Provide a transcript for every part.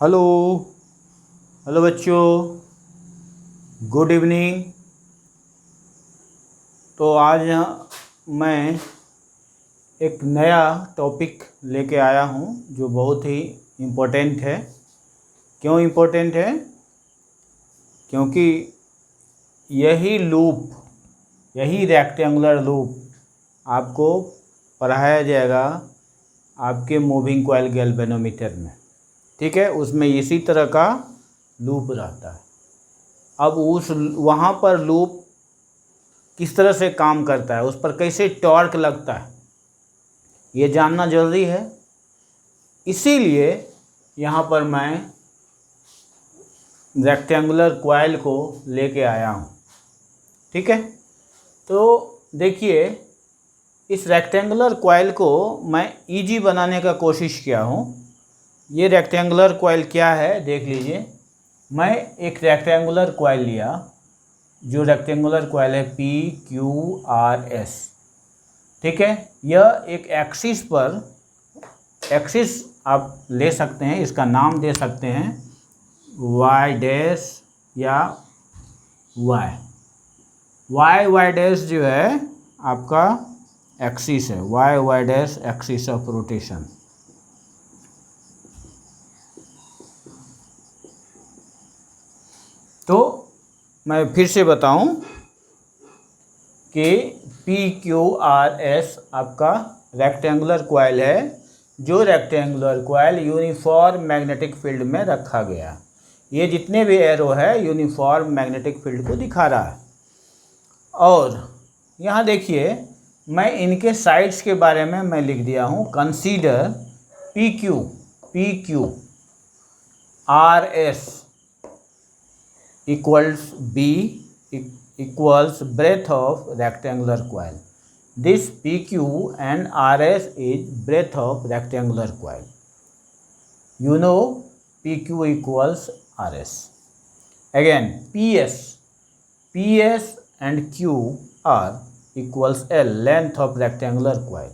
Hello hello बच्चों, good evening. तो आज मैं एक नया टॉपिक लेके आया हूँ जो बहुत ही इम्पोर्टेंट है। क्यों इम्पोर्टेंट है? क्योंकि यही लूप, यही रेक्टेंगुलर लूप आपको पढ़ाया जाएगा आपके मूविंग कॉइल गैल्वेनोमीटर में। ठीक है, उसमें इसी तरह का लूप रहता है। अब उस वहाँ पर लूप किस तरह से काम करता है, उस पर कैसे टॉर्क लगता है, ये जानना जरूरी है। इसीलिए यहाँ पर मैं रेक्टेंगुलर कॉइल को लेके आया हूँ। ठीक है, तो देखिए, इस रेक्टेंगुलर कॉइल को मैं इजी बनाने का कोशिश किया हूँ। ये रेक्टेंगुलर कॉइल क्या है देख लीजिए। मैं एक रेक्टेंगुलर कॉइल लिया, जो रेक्टेंगुलर कॉइल है PQRS। ठीक है, यह एक एक्सिस पर, एक्सिस आप ले सकते हैं, इसका नाम दे सकते हैं Y डैश या Y डैश जो है आपका एक्सिस है, Y dash axis of rotation. तो मैं फिर से बताऊं कि PQRS आपका रेक्टेंगुलर कॉइल है, जो rectangular coil uniform magnetic field में रखा गया। ये जितने भी एरो है यूनिफॉर्म मैग्नेटिक फील्ड को दिखा रहा है। और यहाँ देखिए, मैं इनके साइड्स के बारे में मैं लिख दिया हूँ। Consider PQRS equals B equals breadth of rectangular coil. This PQ and RS is breadth of rectangular coil. You know PQ equals RS. Again PS and Q are equals L, length of rectangular coil.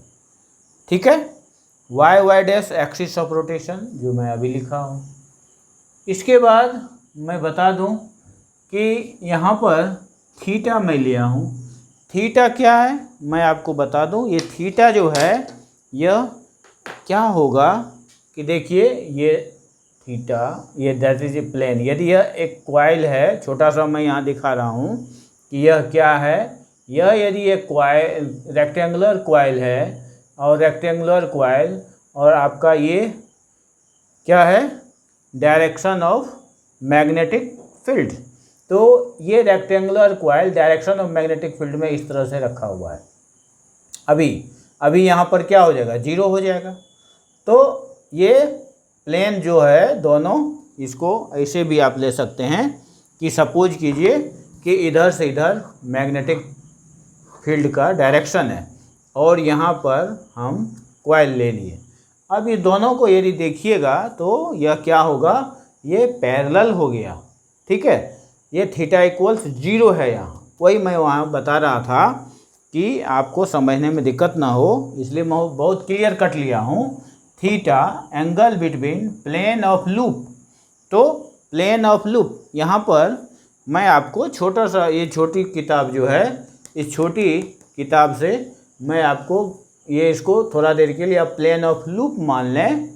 ठीक है, Y dash axis of rotation जो मैं अभी लिखा हूँ। इसके बाद मैं बता दूं कि यहाँ पर थीटा मैं लिया हूँ। थीटा क्या है मैं आपको बता दूं। ये थीटा जो है यह क्या होगा कि देखिए, ये थीटा, ये दैट इज ए प्लेन। यदि यह एक कॉइल है, छोटा सा मैं यहाँ दिखा रहा हूँ कि यह क्या है। यह यदि एक कॉइल, रेक्टेंगुलर कॉइल है, और रेक्टेंगुलर कॉइल और आपका ये क्या है, डायरेक्शन ऑफ मैग्नेटिक फील्ड। तो ये rectangular coil direction of magnetic field में इस तरह से रखा हुआ है। अभी यहाँ पर क्या हो जाएगा, जीरो हो जाएगा। तो ये प्लेन जो है दोनों, इसको ऐसे भी आप ले सकते हैं कि सपोज कीजिए कि इधर से इधर मैग्नेटिक फील्ड का डायरेक्शन है और यहाँ पर हम कॉइल ले लिए। अब ये दोनों को यदि देखिएगा तो यह क्या होगा, ये पैरेलल हो गया। ठीक है, ये थीटा इक्वल्स 0 है यहाँ। वही मैं वहाँ बता रहा था कि आपको समझने में दिक्कत ना हो, इसलिए मैं बहुत क्लियर कट लिया हूँ। Theta angle between plane of loop. तो प्लेन ऑफ लूप, यहाँ पर मैं आपको छोटा सा, ये छोटी किताब जो है, इस छोटी किताब से मैं आपको ये, इसको थोड़ा देर के लिए आप प्लेन ऑफ लूप मान लें।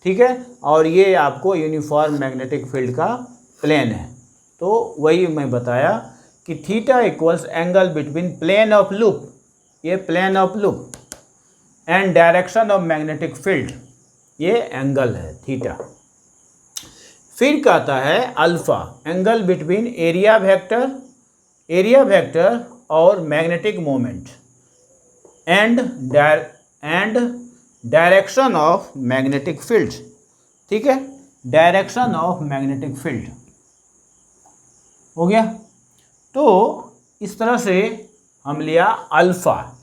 ठीक है, और ये आपको यूनिफॉर्म मैग्नेटिक फील्ड का प्लेन है। तो वही मैं बताया कि theta equals angle between plane of loop, ये plane of loop, and direction of magnetic field, ये एंगल है थीटा। फिर कहता है alpha, angle between area vector और magnetic moment and direction of magnetic field. ठीक है, डायरेक्शन ऑफ मैग्नेटिक फील्ड हो गया। तो इस तरह से हम लिया अल्फ़ा।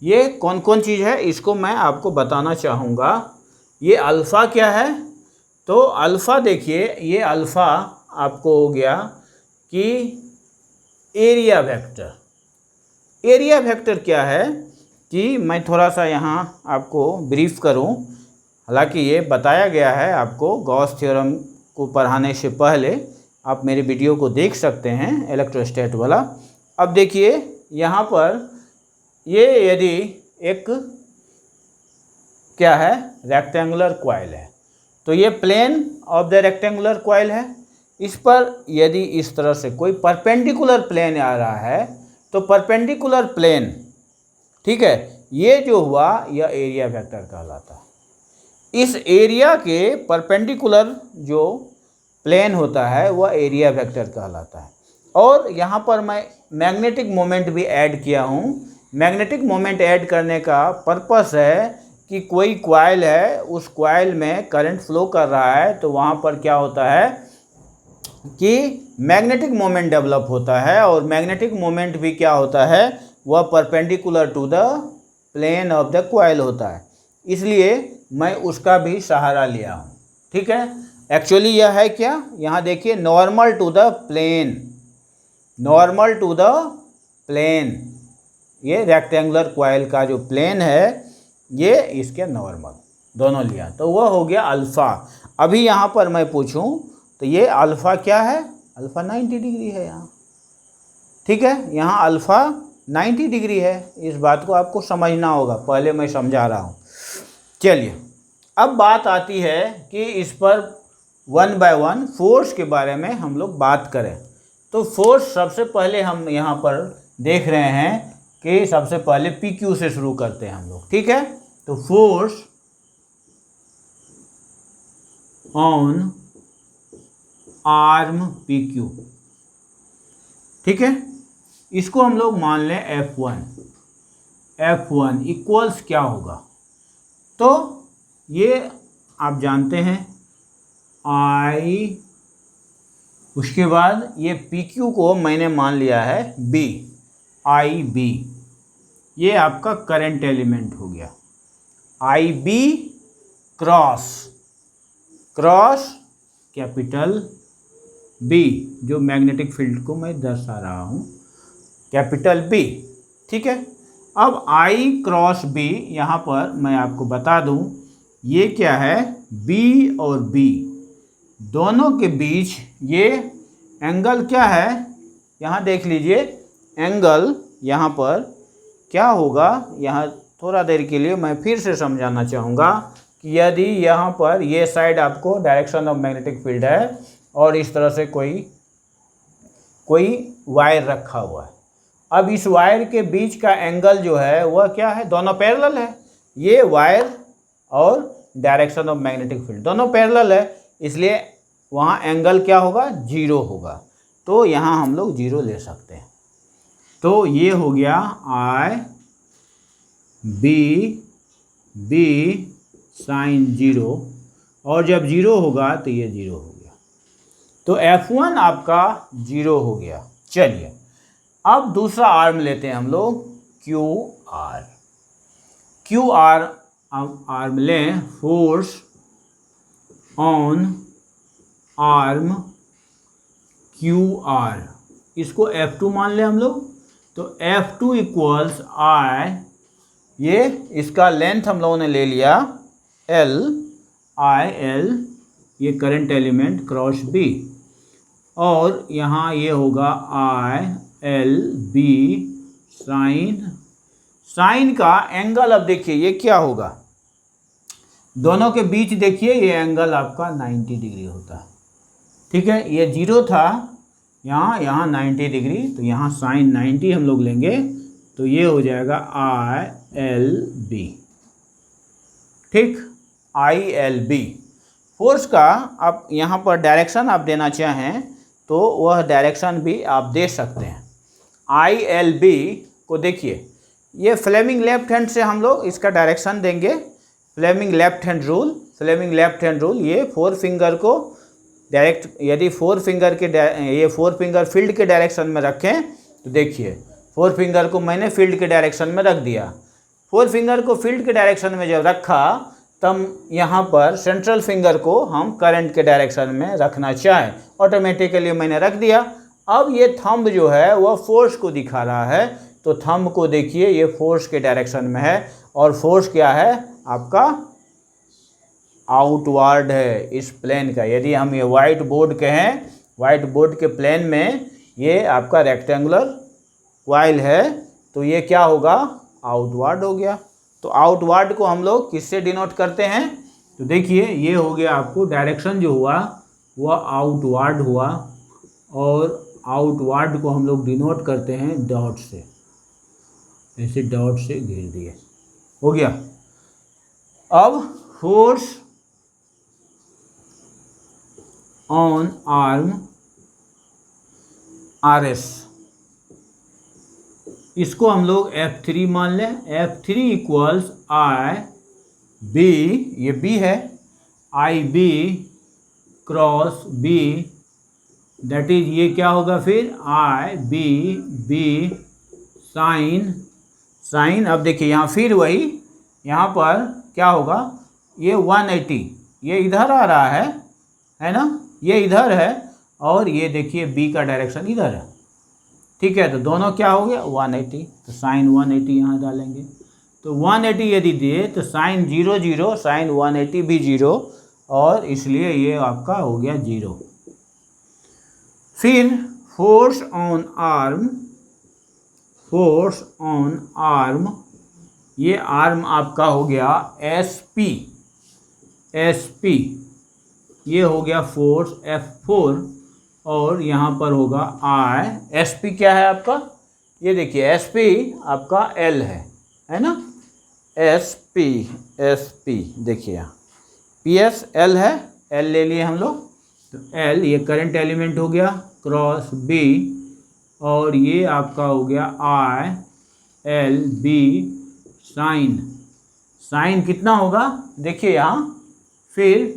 ये कौन कौन चीज़ है इसको मैं आपको बताना चाहूँगा। ये अल्फ़ा क्या है, तो अल्फ़ा देखिए, ये अल्फ़ा आपको हो गया कि एरिया वेक्टर। एरिया वेक्टर क्या है कि मैं थोड़ा सा यहाँ आपको ब्रीफ करूँ। हालांकि ये बताया गया है आपको गॉस थ्योरम को पढ़ाने से पहले आप मेरे वीडियो को देख सकते हैं इलेक्ट्रोस्टैट वाला। अब देखिए यहाँ पर ये यदि एक क्या है रेक्टेंगुलर कॉइल है, तो ये plane of the rectangular coil है। इस पर यदि इस तरह से कोई परपेंडिकुलर प्लेन आ रहा है तो परपेंडिकुलर प्लेन, ठीक है, ये जो हुआ यह एरिया वेक्टर कहलाता है। इस एरिया के परपेंडिकुलर जो प्लेन होता है वह एरिया वेक्टर कहलाता है। और यहाँ पर मैं मैग्नेटिक मोमेंट भी ऐड किया हूँ। मैग्नेटिक मोमेंट ऐड करने का पर्पस है कि कोई कॉइल है, उस कॉइल में करंट फ्लो कर रहा है, तो वहाँ पर क्या होता है कि मैग्नेटिक मोमेंट डेवलप होता है। और मैग्नेटिक मोमेंट भी क्या होता है, वह perpendicular to the plane of the coil होता है, इसलिए मैं उसका भी सहारा लिया हूँ। ठीक है, एक्चुअली यह है क्या, यहाँ देखिए normal to the plane, normal to the plane, ये रेक्टेंगुलर कॉइल का जो प्लेन है ये इसके नॉर्मल दोनों लिया, तो वह हो गया अल्फ़ा। अभी यहाँ पर मैं पूछूं तो ये अल्फ़ा क्या है, अल्फ़ा 90 डिग्री है यहाँ। ठीक है, यहाँ अल्फ़ा 90 डिग्री है, इस बात को आपको समझना होगा, पहले मैं समझा रहा हूँ। चलिए अब बात आती है कि इस पर 1 बाय 1 फोर्स के बारे में हम लोग बात करें। तो फोर्स सबसे पहले हम यहाँ पर देख रहे हैं कि सबसे पहले PQ से शुरू करते हैं हम लोग। ठीक है, तो फोर्स ऑन आर्म PQ, ठीक है, इसको हम लोग मान लें F1। F1 इक्वल्स क्या होगा, तो ये आप जानते हैं I, उसके बाद ये PQ को मैंने मान लिया है B, IB, ये आपका करंट एलिमेंट हो गया। IB cross cross capital B, जो मैग्नेटिक फील्ड को मैं दर्शा रहा हूँ, कैपिटल B। ठीक है, अब I क्रॉस B, यहाँ पर मैं आपको बता दूँ ये क्या है, B और B दोनों के बीच ये एंगल क्या है, यहाँ देख लीजिए एंगल यहाँ पर क्या होगा। यहाँ थोड़ा देर के लिए मैं फिर से समझाना चाहूँगा कि यदि यहाँ पर ये साइड आपको डायरेक्शन ऑफ मैग्नेटिक फील्ड है और इस तरह से कोई वायर रखा हुआ है, अब इस वायर के बीच का एंगल जो है वह क्या है, दोनों पैरेलल है। ये वायर और डायरेक्शन ऑफ मैग्नेटिक फील्ड दोनों पैरेलल है, इसलिए वहाँ एंगल क्या होगा, 0 होगा। तो यहाँ हम लोग 0 ले सकते हैं। तो ये हो गया B साइन 0, और जब 0 होगा तो ये 0 हो गया, तो F1 आपका 0 हो गया। चलिए अब दूसरा आर्म लेते हैं हम लोग, QR आर्म लें, फोर्स ऑन आर्म QR, इसको F2 मान लें हम लोग, तो F2 इक्वल्स I, ये इसका लेंथ हम लोगों ने ले लिया L, ये करंट एलिमेंट क्रॉस B, और यहाँ ये होगा ILB साइन का एंगल। अब देखिए ये क्या होगा, दोनों के बीच देखिए ये एंगल आपका 90 डिग्री होता है। ठीक है, ये 0 था, यहाँ 90 डिग्री, तो यहाँ साइन 90 हम लोग लेंगे, तो ये हो जाएगा ILB। ठीक, ILB। फोर्स का आप यहाँ पर डायरेक्शन आप देना चाहें तो वह डायरेक्शन भी आप दे सकते हैं। ILB को देखिए, ये फ्लेमिंग लेफ्ट हैंड से हम लोग इसका डायरेक्शन देंगे, फ्लेमिंग लेफ्ट हैंड रूल, ये 4 फिंगर को डायरेक्ट, यदि 4 फिंगर के ये 4 फिंगर फील्ड के डायरेक्शन में रखें तो देखिए 4 फिंगर को मैंने फील्ड के डायरेक्शन में रख दिया। 4 फिंगर को फील्ड के डायरेक्शन में जब रखा तब यहाँ पर सेंट्रल फिंगर को हम करंट के डायरेक्शन में रखना चाहें, ऑटोमेटिकली मैंने रख दिया। अब ये थंब जो है वह फोर्स को दिखा रहा है, तो थंब को देखिए ये फोर्स के डायरेक्शन में है, और फोर्स क्या है आपका आउटवर्ड है इस प्लेन का। यदि हम ये वाइट बोर्ड कहें, वाइट बोर्ड के प्लेन में ये आपका रेक्टेंगुलर कॉइल है, तो ये क्या होगा, आउटवर्ड हो गया। तो आउटवर्ड को हम लोग किससे डिनोट करते हैं, तो देखिए ये हो गया आपको डायरेक्शन जो हुआ वह आउटवर्ड हुआ, और आउटवर्ड को हम लोग डिनोट करते हैं डॉट से, ऐसे डॉट से घेर दिए, हो गया। अब फोर्स ऑन आर्म RS, इसको हम लोग F3 मान लें। F3 इक्वल्स IB, ये B है, IB cross B, that is ये क्या होगा फिर IB साइन। अब देखिए यहाँ फिर वही, यहाँ पर क्या होगा, ये 180 ये इधर आ रहा है ना, ये इधर है, और ये देखिए B का डायरेक्शन इधर है, ठीक है। तो दोनों क्या हो गया 180, तो साइन 180 यहाँ डालेंगे। तो 180 यदि दिए तो साइन 0 0, साइन 180 भी 0, और इसलिए ये आपका हो गया 0। फिर फोर्स ऑन आर्म, ये आर्म आपका हो गया SP, ये हो गया फोर्स F4, और यहाँ पर होगा SP क्या है आपका, ये देखिए SP आपका L है ना, SP देखिए यहाँ PS L है, L ले लिए हम लोग, तो L ये करंट एलिमेंट हो गया क्रॉस B, और ये आपका हो गया ILB साइन कितना होगा, देखिए यहाँ फिर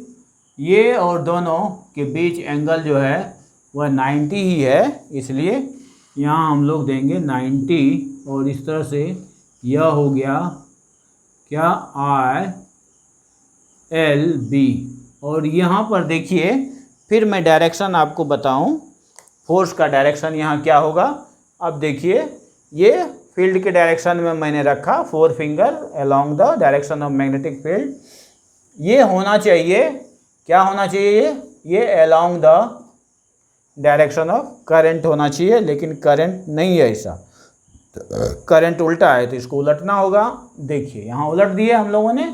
ये और दोनों के बीच एंगल जो है वह 90 ही है, इसलिए यहाँ हम लोग देंगे 90, और इस तरह से यह हो गया क्या ILB। और यहाँ पर देखिए फिर मैं डायरेक्शन आपको बताऊं, फोर्स का डायरेक्शन यहाँ क्या होगा। अब देखिए ये फील्ड के डायरेक्शन में मैंने रखा 4 finger along the direction of magnetic field, ये होना चाहिए, क्या होना चाहिए, ये along the direction of current होना चाहिए, लेकिन करंट नहीं है ऐसा, करंट उल्टा है, तो इसको उलटना होगा। देखिए यहाँ उलट दिए हम लोगों ने,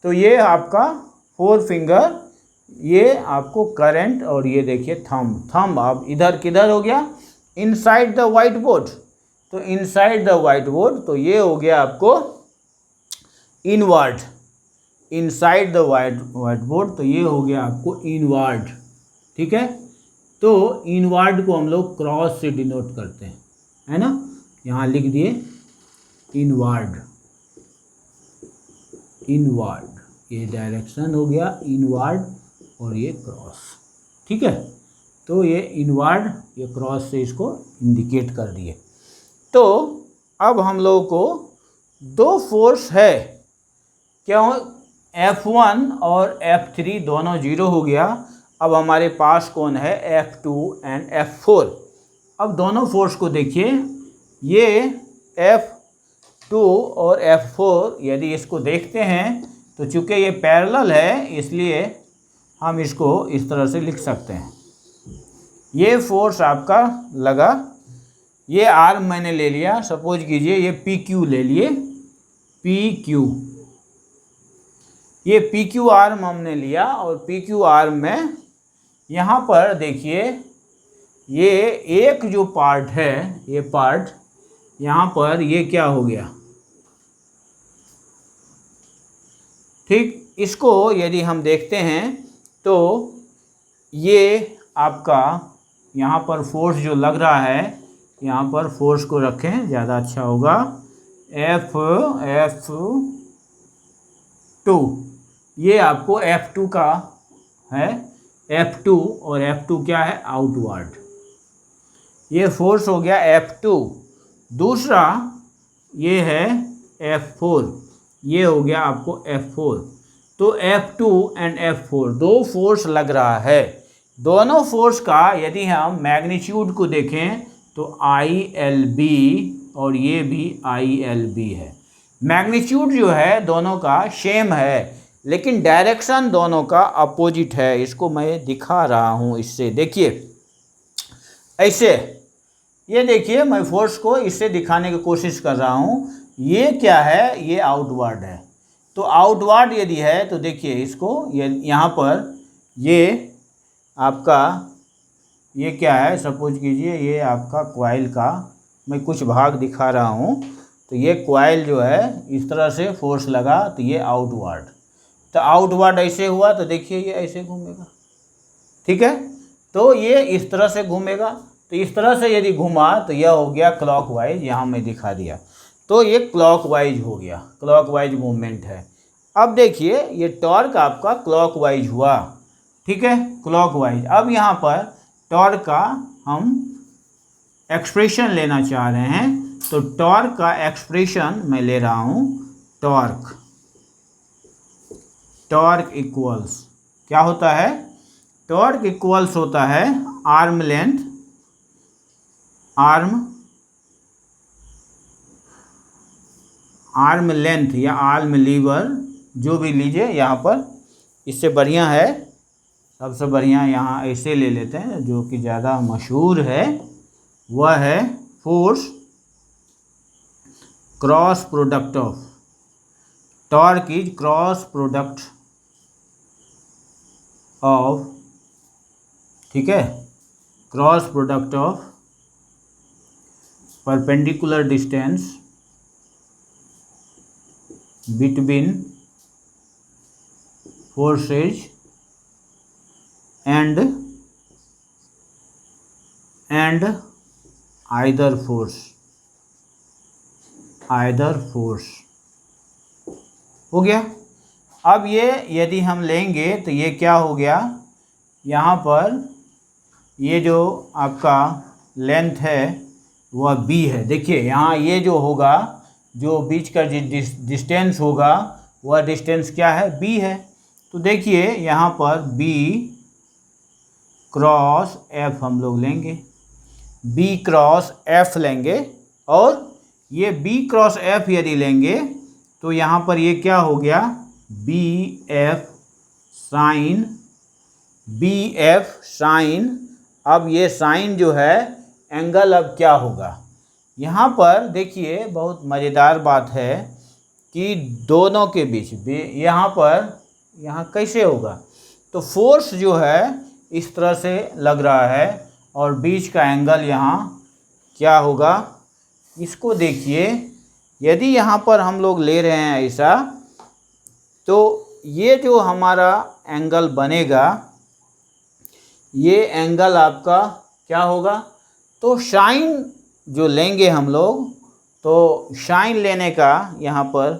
तो ये आपका 4 फिंगर, ये आपको करंट, और ये देखिए थंब अब इधर किधर हो गया, इनसाइड द वाइट बोर्ड, तो इनसाइड द वाइट बोर्ड, तो ये हो गया आपको inward, inside the white board, तो ये हो गया आपको इनवर्ड, ठीक है। तो इनवर्ड को हम लोग क्रॉस से डिनोट करते हैं, है ना, यहाँ लिख दिए इनवर्ड, ये डायरेक्शन हो गया इनवर्ड, और ये क्रॉस, ठीक है। तो ये इनवर्ड, ये क्रॉस से इसको इंडिकेट कर दिए। तो अब हम लोगों को 2 फोर्स है, क्यों, F1 और F3 दोनों 0 हो गया। अब हमारे पास कौन है, F2 एंड F4। अब दोनों फोर्स को देखिए, ये F2 और F4 यदि इसको देखते हैं तो चूँकि ये पैरेलल है, इसलिए हम इसको इस तरह से लिख सकते हैं। ये फोर्स आपका लगा, ये आर्म मैंने ले लिया, सपोज कीजिए ये PQ ले लिए, PQ, ये PQ आर्म हमने लिया, और PQ आर्म में यहाँ पर देखिए ये एक जो पार्ट है, ये पार्ट यहाँ पर ये क्या हो गया, ठीक। इसको यदि हम देखते हैं तो ये आपका यहाँ पर फोर्स जो लग रहा है, यहाँ पर फोर्स को रखें ज़्यादा अच्छा होगा, F2, ये आपको F2 का है, F2, और F2 क्या है, आउटवर्ड, ये फोर्स हो गया F2। दूसरा ये है F4, ये हो गया आपको F4। तो F2 एंड F4 2 फोर्स लग रहा है। दोनों फोर्स का यदि हम मैग्नीट्यूड को देखें तो ILB, और ये भी ILB है। मैग्नीट्यूड जो है दोनों का सेम है, लेकिन डायरेक्शन दोनों का अपोजिट है। इसको मैं दिखा रहा हूँ इससे, देखिए ऐसे, ये देखिए मैं फोर्स को इससे दिखाने की कोशिश कर रहा हूँ। ये क्या है, ये आउटवर्ड है। तो आउटवर्ड यदि है तो देखिए इसको, ये यहाँ पर ये आपका ये क्या है, सपोज कीजिए ये आपका कॉइल का मैं कुछ भाग दिखा रहा हूँ। तो ये कॉइल जो है इस तरह से फोर्स लगा तो ये आउटवर्ड, तो आउटवर्ड ऐसे हुआ तो देखिए ये ऐसे घूमेगा, ठीक है। तो ये इस तरह से घूमेगा, तो इस तरह से यदि घुमा तो यह हो गया क्लॉकवाइज, यहाँ मैं दिखा दिया। तो ये क्लॉकवाइज हो गया, क्लॉकवाइज मूवमेंट है। अब देखिए ये टॉर्क आपका क्लॉकवाइज हुआ, ठीक है, क्लॉकवाइज। अब यहाँ पर टॉर्क का हम एक्सप्रेशन लेना चाह रहे हैं, तो टॉर्क का एक्सप्रेशन मैं ले रहा हूँ। टॉर्क इक्वल्स क्या होता है, टॉर्क इक्वल्स होता है आर्म लेंथ, आर्म लेंथ या आर्म लीवर, जो भी लीजिए यहाँ पर। इससे बढ़िया है, सबसे बढ़िया यहाँ ऐसे ले लेते हैं, जो कि ज़्यादा मशहूर है, वह है force cross product of, torque is cross product of, ठीक है, cross product of perpendicular distance between forces and either force हो गया। अब ये यदि हम लेंगे तो ये क्या हो गया, यहाँ पर ये जो आपका लेंथ है वह b है। देखिए यहाँ ये जो होगा, जो बीच का डिस्टेंस होगा वह डिस्टेंस क्या है, b है। तो देखिए यहाँ पर b क्रॉस f हम लोग लेंगे, b क्रॉस f लेंगे, और ये b क्रॉस f यदि लेंगे तो यहाँ पर ये क्या हो गया, bf साइन। अब ये साइन जो है एंगल अब क्या होगा, यहाँ पर देखिए बहुत मज़ेदार बात है कि दोनों के बीच यहाँ कैसे होगा, तो फोर्स जो है इस तरह से लग रहा है और बीच का एंगल यहाँ क्या होगा, इसको देखिए। यदि यहाँ पर हम लोग ले रहे हैं ऐसा, तो ये जो हमारा एंगल बनेगा, ये एंगल आपका क्या होगा, तो साइन जो लेंगे हम लोग, तो साइन लेने का यहाँ पर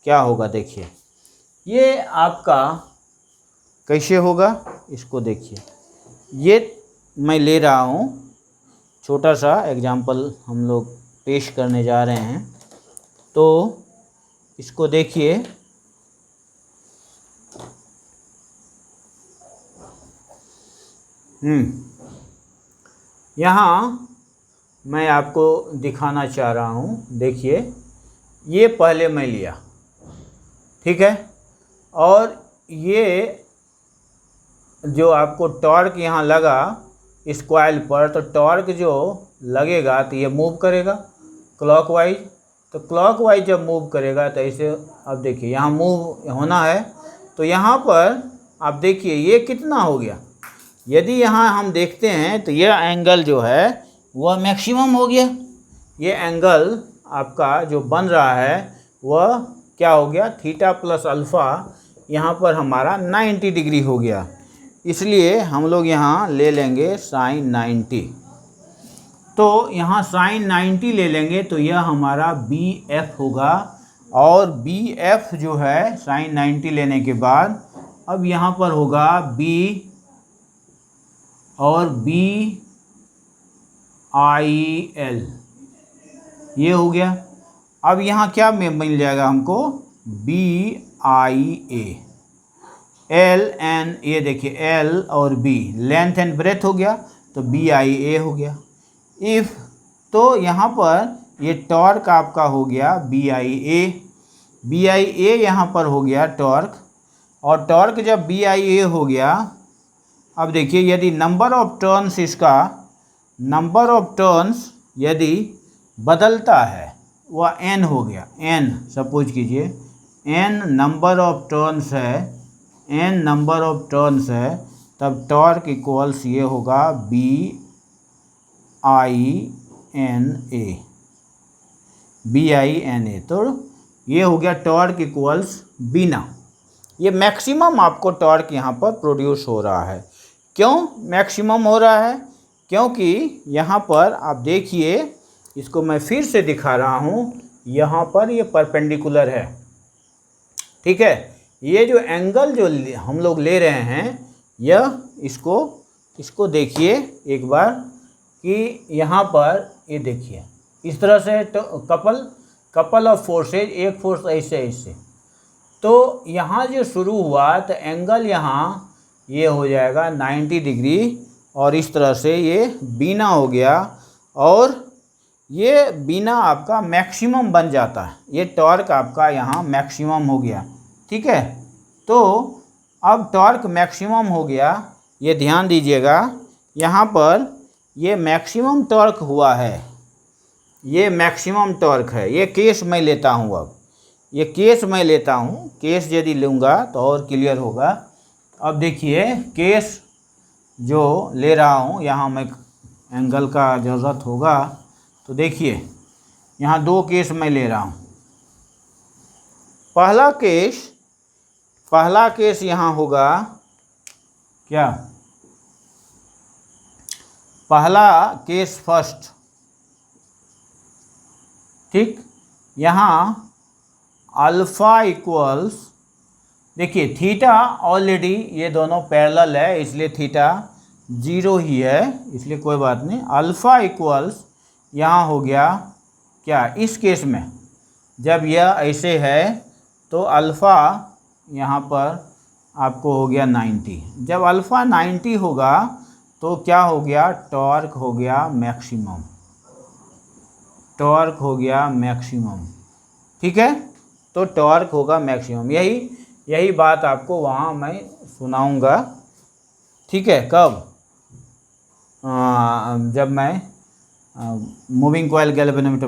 क्या होगा, देखिए ये आपका कैसे होगा, इसको देखिए। ये मैं ले रहा हूँ, छोटा सा एग्जाम्पल हम लोग पेश करने जा रहे हैं, तो इसको देखिए। यहाँ मैं आपको दिखाना चाह रहा हूँ, देखिए ये पहले मैं लिया, ठीक है, और ये जो आपको टॉर्क यहाँ लगा इस कॉइल पर, तो टॉर्क जो लगेगा तो ये मूव करेगा क्लॉकवाइज, तो क्लॉकवाइज जब मूव करेगा तो ऐसे, अब देखिए यहाँ मूव होना है, तो यहाँ पर आप देखिए ये कितना हो गया। यदि यहाँ हम देखते हैं तो यह एंगल जो है वह मैक्सिमम हो गया, ये एंगल आपका जो बन रहा है वह क्या हो गया, थीटा प्लस अल्फ़ा, यहाँ पर हमारा 90 डिग्री हो गया। इसलिए हम लोग यहाँ ले लेंगे साइन 90, तो यहाँ साइन 90 ले लेंगे, तो यह हमारा BF होगा। और BF जो है साइन 90 लेने के बाद अब यहाँ पर होगा B और BIL, ये हो गया। अब यहाँ क्या मिल जाएगा हमको, BIA, LN, ये देखिए L और B लेंथ एंड ब्रेथ हो गया, तो BIA हो गया। इफ़, तो यहाँ पर ये टॉर्क आपका हो गया BIA यहाँ पर हो गया टॉर्क। और टॉर्क जब बी आई ए हो गया, अब देखिए यदि नंबर ऑफ टर्न्स इसका नंबर ऑफ टर्न्स यदि बदलता है, वह एन हो गया, एन सपोज कीजिए एन नंबर ऑफ टर्न्स है, एन नंबर ऑफ टर्न्स है, तब टॉर्क इक्वल्स ये होगा B I N A, B I N A. तो ये हो गया टॉर्क इक्वल्स बीना। ये मैक्सिमम आपको टॉर्क यहाँ पर प्रोड्यूस हो रहा है। क्यों मैक्सिमम हो रहा है? क्योंकि यहाँ पर आप देखिए, इसको मैं फिर से दिखा रहा हूँ, यहाँ पर ये परपेंडिकुलर है, ठीक है। ये जो एंगल जो हम लोग ले रहे हैं, यह इसको देखिए एक बार कि यहाँ पर ये देखिए इस तरह से, तो कपल ऑफ फोर्सेज, एक फोर्स ऐसे, तो यहाँ जो शुरू हुआ तो एंगल यहाँ ये हो जाएगा 90 डिग्री, और इस तरह से ये बीना हो गया, और ये बीना आपका मैक्सिमम बन जाता है। ये टॉर्क आपका यहाँ मैक्सिमम हो गया, ठीक है। तो अब टॉर्क मैक्सिमम हो गया, ये ध्यान दीजिएगा, यहाँ पर ये मैक्सिमम टॉर्क हुआ है, ये मैक्सिमम टॉर्क है। ये केस मैं लेता हूँ, अब ये केस मैं लेता हूँ, केस यदि लूँगा तो और क्लियर होगा। अब देखिए केस जो ले रहा हूँ, यहाँ मैं एंगल का ज़रूरत होगा, तो देखिए यहाँ दो केस मैं ले रहा हूँ। पहला केस यहाँ होगा क्या, पहला केस फर्स्ट, ठीक। यहाँ अल्फ़ा इक्वल्स, देखिए थीटा ऑलरेडी ये दोनों पैरेलल है, इसलिए थीटा 0 ही है, इसलिए कोई बात नहीं। अल्फ़ा इक्वल्स यहाँ हो गया क्या, इस केस में जब यह ऐसे है तो अल्फ़ा यहाँ पर आपको हो गया 90। जब अल्फ़ा 90 होगा तो क्या हो गया, टॉर्क हो गया मैक्सिमम, टॉर्क हो गया मैक्सिमम, ठीक है। तो टॉर्क होगा मैक्सिमम, यही बात आपको वहाँ मैं सुनाऊंगा, ठीक है। कब? जब मैं मूविंग कॉइल गैल्वेनोमीटर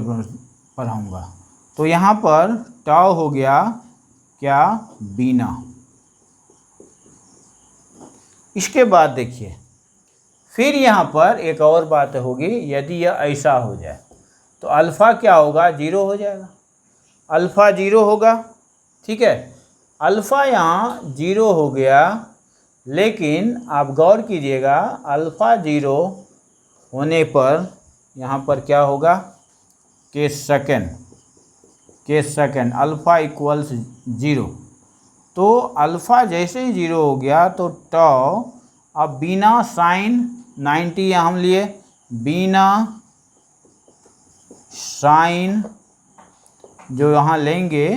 पढ़ाऊंगा। तो यहाँ पर टाउ हो गया क्या, बीना। इसके बाद देखिए फिर यहाँ पर एक और बात होगी, यदि यह ऐसा हो जाए तो अल्फ़ा क्या होगा, 0 हो जाएगा, अल्फ़ा 0 होगा, ठीक है। अल्फ़ा यहाँ 0 हो गया, लेकिन आप गौर कीजिएगा अल्फ़ा 0 होने पर यहाँ पर क्या होगा, केस सेकेंड अल्फ़ा इक्वल्स 0। तो अल्फ़ा जैसे ही 0 हो गया तो टाउ, अब बीना साइन 90 हम लिए, बीना साइन जो यहाँ लेंगे,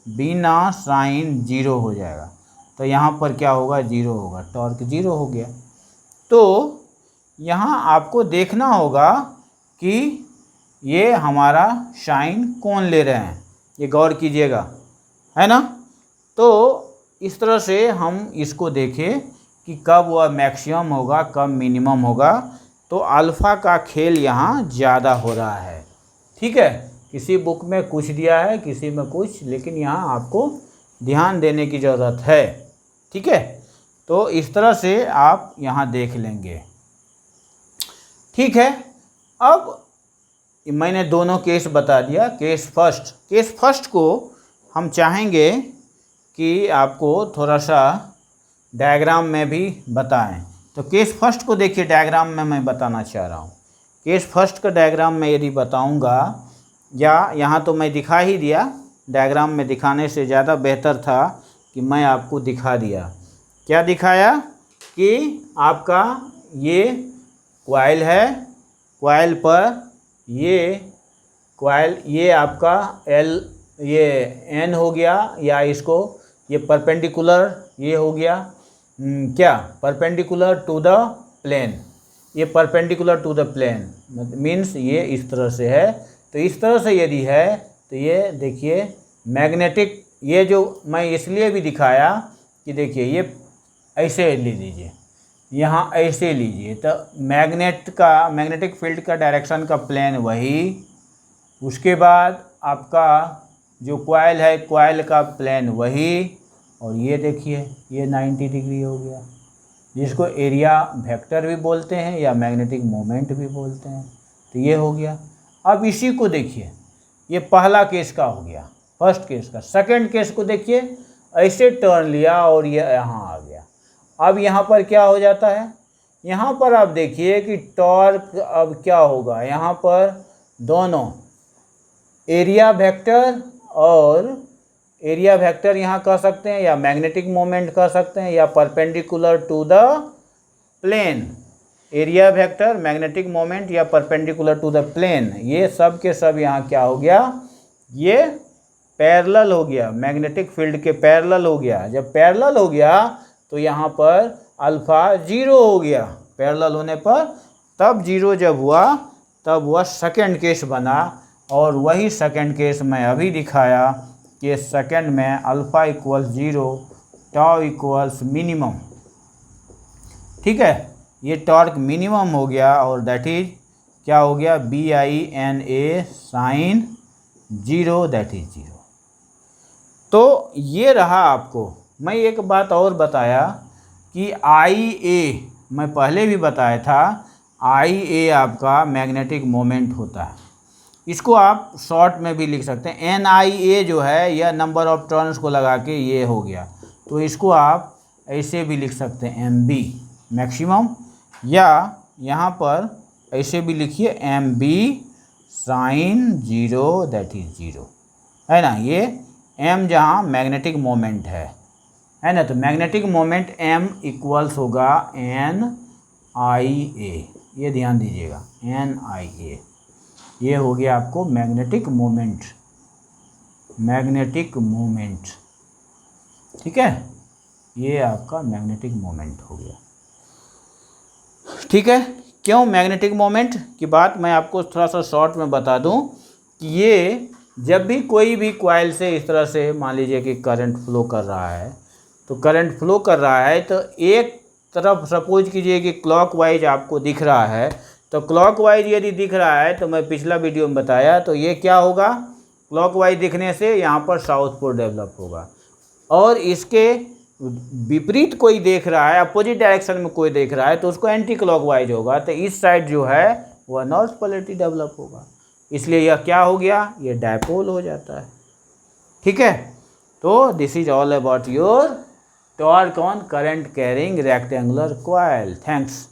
बीना साइन 0 हो जाएगा। तो यहाँ पर क्या होगा, 0 होगा, टॉर्क 0 हो गया। तो यहाँ आपको देखना होगा कि ये हमारा साइन कौन ले रहे हैं, ये गौर कीजिएगा, है ना। तो इस तरह से हम इसको देखें कि कब वह मैक्सिमम होगा, कब मिनिमम होगा। तो अल्फ़ा का खेल यहाँ ज़्यादा हो रहा है, ठीक है। किसी बुक में कुछ दिया है, किसी में कुछ, लेकिन यहाँ आपको ध्यान देने की ज़रूरत है, ठीक है। तो इस तरह से आप यहाँ देख लेंगे, ठीक है। अब मैंने दोनों केस बता दिया। केस फर्स्ट को हम चाहेंगे कि आपको थोड़ा सा डायग्राम में भी बताएं। तो केस फर्स्ट को देखिए, डायग्राम में मैं बताना चाह रहा हूँ। केस फर्स्ट का डायग्राम में यदि बताऊँगा, या यहाँ तो मैं दिखा ही दिया, डायग्राम में दिखाने से ज़्यादा बेहतर था कि मैं आपको दिखा दिया। क्या दिखाया कि आपका ये कॉइल है, कॉइल पर ये आपका ये एन हो गया, या इसको ये परपेंडिकुलर ये हो गया, क्या, परपेंडिकुलर टू द प्लेन, ये perpendicular to the plane means ये इस तरह से है। तो इस तरह से यदि है तो ये देखिए मैग्नेटिक, ये जो मैं इसलिए भी दिखाया कि देखिए ये ऐसे ले लीजिए, यहाँ ऐसे लीजिए, तो मैग्नेटिक फील्ड का डायरेक्शन का प्लेन वही, उसके बाद आपका जो कॉइल है कॉइल का प्लेन वही, और ये देखिए ये 90 डिग्री हो गया, जिसको एरिया वेक्टर भी बोलते हैं या मैग्नेटिक मोमेंट भी बोलते हैं। तो ये हो गया। अब इसी को देखिए, ये पहला केस का हो गया, फर्स्ट केस का। सेकंड केस को देखिए, ऐसे टर्न लिया और ये यहाँ आ गया। अब यहाँ पर क्या हो जाता है, यहाँ पर आप देखिए कि टॉर्क अब क्या होगा, यहाँ पर दोनों एरिया वेक्टर और एरिया वेक्टर यहाँ कह सकते हैं या मैग्नेटिक मोमेंट कह सकते हैं या perpendicular to the plane, area vector, magnetic moment या परपेंडिकुलर टू द प्लेन, ये सब के सब यहाँ क्या हो गया, ये पैरेलल हो गया, मैग्नेटिक फील्ड के पैरेलल हो गया। जब पैरेलल हो गया तो यहाँ पर अल्फ़ा 0 हो गया, पैरेलल होने पर तब 0 जब हुआ तब वह सेकंड केस बना, और वही सेकंड केस मैं अभी दिखाया कि सेकंड में alpha equals 0, tau equals minimum. ठीक है, ये टॉर्क मिनिमम हो गया और दैट इज क्या हो गया, BINA साइन 0, दैट इज 0। तो ये रहा। आपको मैं एक बात और बताया कि IA, मैं पहले भी बताया था, IA आपका मैग्नेटिक मोमेंट होता है। इसको आप शॉर्ट में भी लिख सकते हैं, NIA जो है यह नंबर ऑफ टर्न्स को लगा के ये हो गया, तो इसको आप ऐसे भी लिख सकते हैं MB मैक्सिमम, या यहाँ पर ऐसे भी लिखिए MB साइन 0, दैट इज 0, है ना। ये M जहाँ मैग्नेटिक मोमेंट है ना, तो मैग्नेटिक मोमेंट M इक्वल्स होगा NIA, ये ध्यान दीजिएगा, NIA। ये हो गया आपको मैग्नेटिक मोमेंट, मैग्नेटिक मोमेंट। ठीक है, ये आपका मैग्नेटिक मोमेंट हो गया। ठीक है, क्यों मैग्नेटिक मोमेंट की बात मैं आपको थोड़ा सा शॉर्ट में बता दूं कि ये जब भी कोई भी कॉइल से इस तरह से मान लीजिए कि करंट फ्लो कर रहा है, तो करंट फ्लो कर रहा है तो एक तरफ सपोज कीजिए कि क्लॉकवाइज आपको दिख रहा है, तो क्लॉकवाइज यदि दिख रहा है तो मैं पिछला वीडियो में बताया, तो ये क्या होगा, क्लॉकवाइज दिखने से यहाँ पर साउथ पोल डेवलप होगा, और इसके विपरीत कोई देख रहा है, अपोजिट डायरेक्शन में कोई देख रहा है, तो उसको एंटी क्लॉकवाइज होगा, तो इस साइड जो है वह नॉर्थ पोलैरिटी डेवलप होगा, इसलिए यह क्या हो गया, ये डायपोल हो जाता है। ठीक है, तो this is all about your torque on current carrying rectangular coil. Thanks.